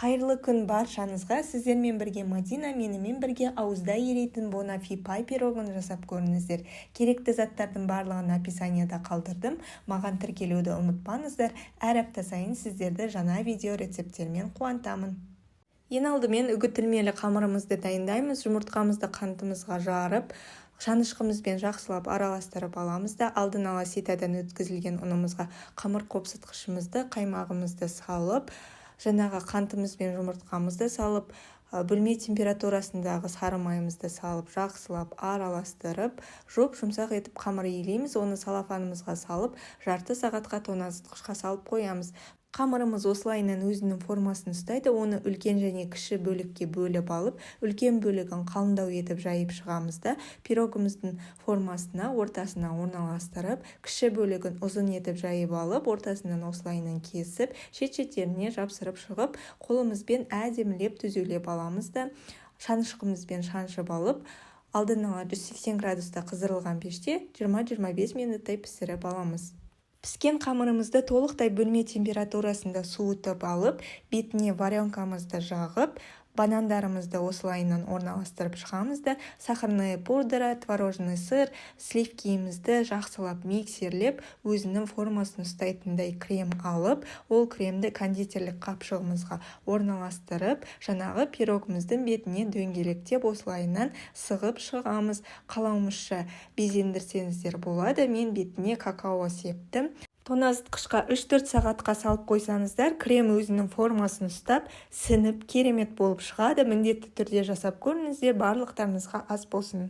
Қайырлы күн баршаңызға. Сіздермен бірге Мадина, менімен бірге ауызда ерейтін Бонафи пай пирогын жасап көріңіздер. Керекті заттардың барлығын описанияда қалдырдым. Маған тіркелуді ұмытпаңыздар. Әр апта сайын сіздерді жаңа видео рецепттермен қуантамын. Ең алдымен үгітілмелі қамырымызды дайындаймыз. Жұмыртқамызды қантымызға жарып, шанышқымызбен жақсылап араластырып аламыз да алдын ала ситадан өткізілген ұнымызға қамыр қопсытқышымызды, қаймағымызды салып, жаңағы қантымыз бен жұмыртқамызды салып, бөлме температурасындағы сары майымызды салып, жақсылап араластырып, жұмсақ етіп қамыр илейміз. Оны салафанымызға салып, жарты сағатқа тоңазытқышқа салып қоямыз. Қамырымыз осылайынан өзінің формасын ұстайды. Оны үлкен және кіші бөлікке бөліп алып, үлкен бөлігін қалыңдау етіп жайып шығамыз да, пирогымыздың формасына, ортасына орналастырып, кіші бөлігін ұзын етіп жайып алып, ортасынан осылайынан кесіп, шет-шеттеріне жапсырып шығып, қолымызбен әдемілеп түзеулеп аламыз да, шанышқымызбен шаншып алып, алдын ала 180 градуста қыздырылған пеште 20-25 минуттай пісіріп аламыз. Піскен қамырымызды толықтай бөлме температурасында суытып алып, бетіне варенкамызды жағып, банандарымызды осылайынан орналастырып шығамыз да, сахарная пудра, творожный сыр, сливкиімізді жақсылап миксерлеп, өзінің формасын ұстайтындай крем алып, ол кремді кондитерлік қапшығымызға орналастырып, жаңағы пирогымыздың бетіне дөңгелектеп осылайынан сығып шығамыз. Қалауымызша безендірсеңіздер болады. Мен бетіне какао септім. Тоңазытқышқа 3-4 сағатқа салып қойсаңыздар, крем өзінің формасын ұстап, сіңіп керемет болып шығады. Міндетті түрде жасап көріңіздер, барлықтарыңызға ас болсын.